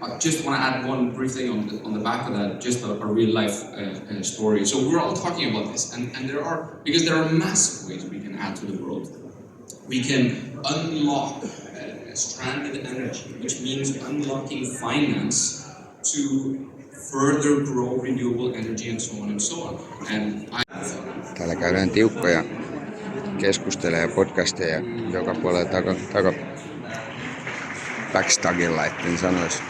I just want to add one brief thing on the back of that, just a real life story. So we're all talking about this, and there are massive ways we can add to the world. We can unlock stranded energy, which means unlocking finance to further grow renewable energy and so on and so on. Täällä käydään tiukkoja keskustelee podcasteja joka puolella backstagilla, etten sanois.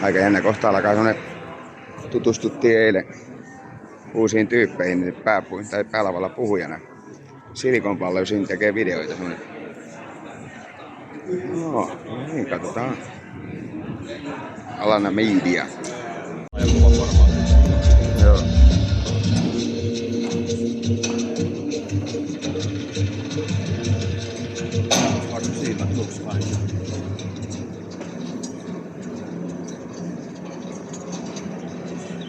Aika jännä kohta alkaa semmonen, tutustuttiin eilen uusiin tyyppeihin päälavalla puhujana. Silicon Valleysin tekee videoita semmonen. No niin, katsotaan. Alana Media. Joo.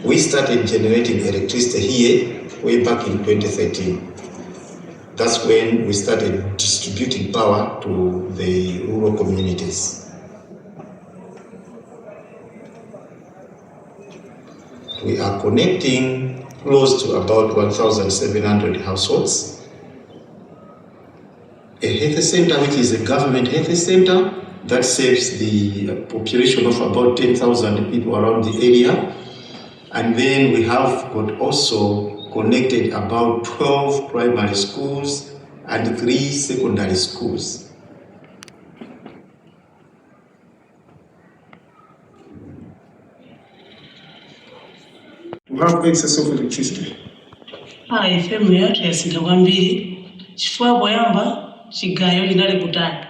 We started generating electricity here way back in 2013. That's when we started distributing power to the rural communities. We are connecting close to about 1,700 households. A health center, which is a government health center, that serves the population of about 10,000 people around the area. And then we have got also connected about 12 primary schools and 3 secondary schools. To have excess of electricity. Ifemu yote yasinga kwambiri chifukwa poyamba chigayo linali kutali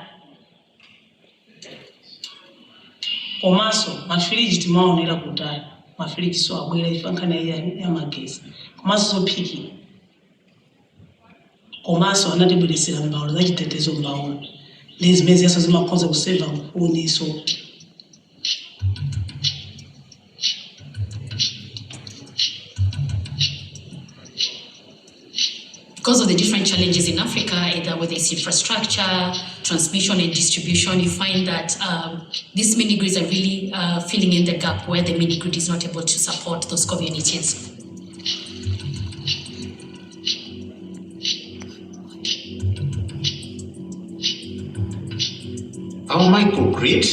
komanso mafiriji timaonera kutali mafiriji so abwera ifankana ya magezi komanso zophiki komanso anatibweresera mbawula zachitetezo mbawula lezi mezi yaso zimakhoza kuseva mfuni so because of the different challenges in Africa, either with its infrastructure, transmission and distribution, you find that these mini-grids are really filling in the gap where the mini-grid is not able to support those communities. Our microgrid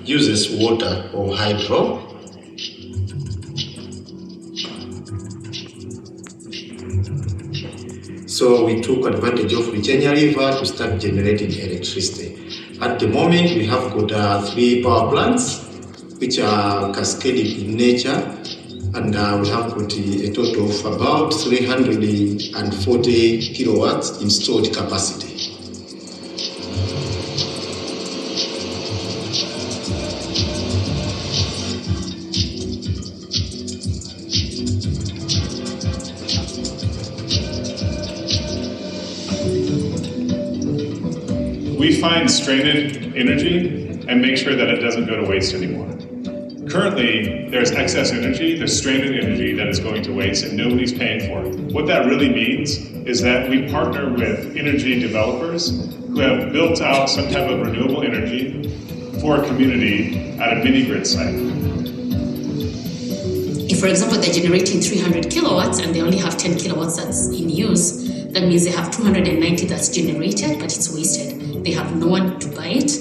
uses water or hydro. So we took advantage of Richenya River to start generating electricity. At the moment, we have got 3 power plants, which are cascading in nature, and we have got a total of about 340 kilowatts installed capacity. We find stranded energy and make sure that it doesn't go to waste anymore. Currently, there's excess energy, there's stranded energy that is going to waste and nobody's paying for it. What that really means is that we partner with energy developers who have built out some type of renewable energy for a community at a mini-grid site. If, for example, they're generating 300 kilowatts and they only have 10 kilowatts that's in use, that means they have 290 that's generated, but it's wasted. They have no one to buy it,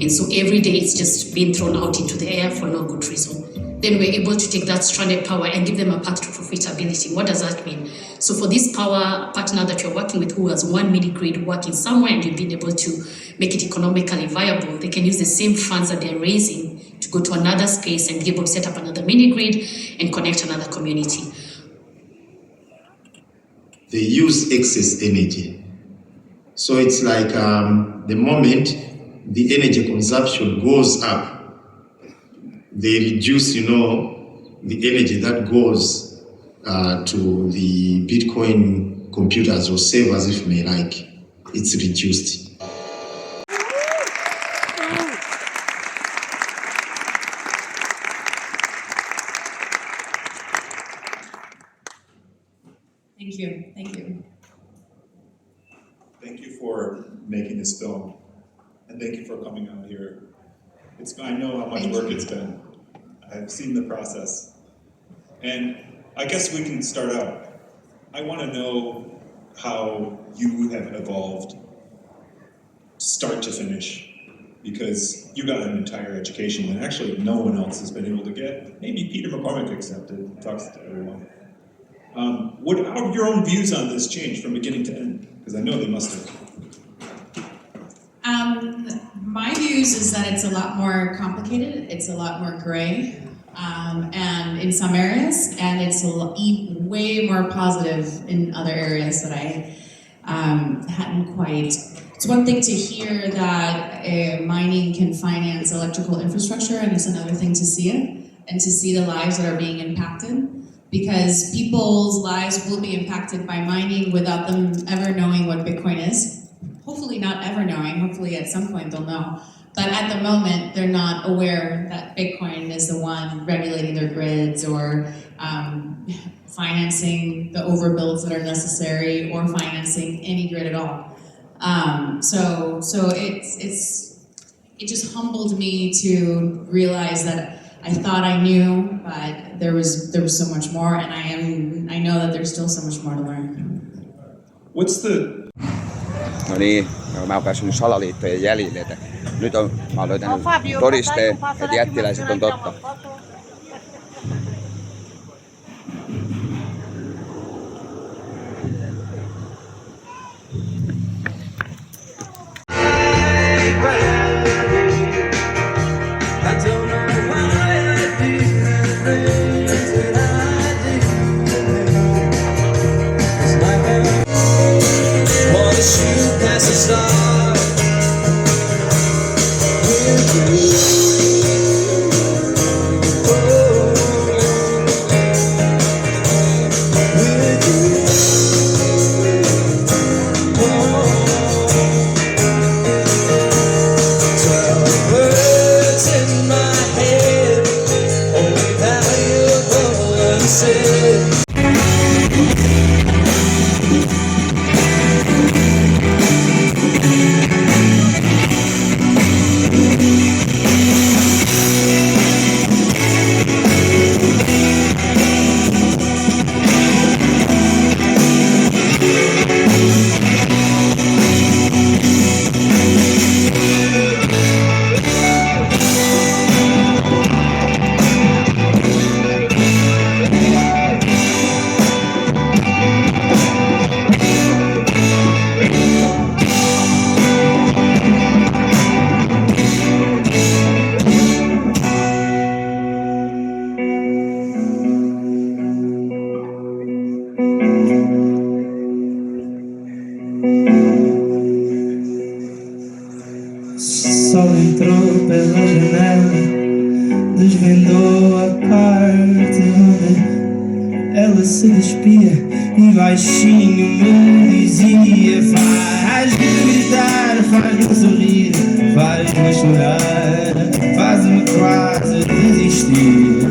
and so every day it's just being thrown out into the air for no good reason. Then we're able to take that stranded power and give them a path to profitability. What does that mean? So for this power partner that you're working with who has one mini-grid working somewhere and you've been able to make it economically viable, they can use the same funds that they're raising to go to another space and be able to set up another mini-grid and connect another community. They use excess energy. So it's like the moment the energy consumption goes up, they reduce, the energy that goes to the Bitcoin computers or servers, if you may like. It's reduced. Thank you. Thank you. Thank you for making this film, and thank you for coming out here I know how much work it's been. I've seen the process. And I guess we can start out. I want to know how you have evolved start to finish, because you got an entire education that actually no one else has been able to get. Maybe Peter McCormick accepted, talks to everyone. What are your own views on this change from beginning to end? Because I know they must have. My views is that it's a lot more complicated, it's a lot more gray, and in some areas, and it's way more positive in other areas that I hadn't quite. It's one thing to hear that mining can finance electrical infrastructure, and it's another thing to see it, and to see the lives that are being impacted. Because people's lives will be impacted by mining without them ever knowing what Bitcoin is. Hopefully not ever knowing, hopefully at some point they'll know. But at the moment, they're not aware that Bitcoin is the one regulating their grids or financing the overbuilds that are necessary or financing any grid at all. So it just humbled me to realize that I thought I knew, but there was so much more, and I know that there's still so much more to learn. What's the... No niin, mä oon päässyt salaliittojen jäljille, että mä oon löytänyt todisteen, että jättiläiset on totta. Sol entrou pela janela, desvendou a parte onde ela se despia e baixinho me dizia: faz-me gritar, faz-me sorrir, faz-me chorar, faz-me quase desistir.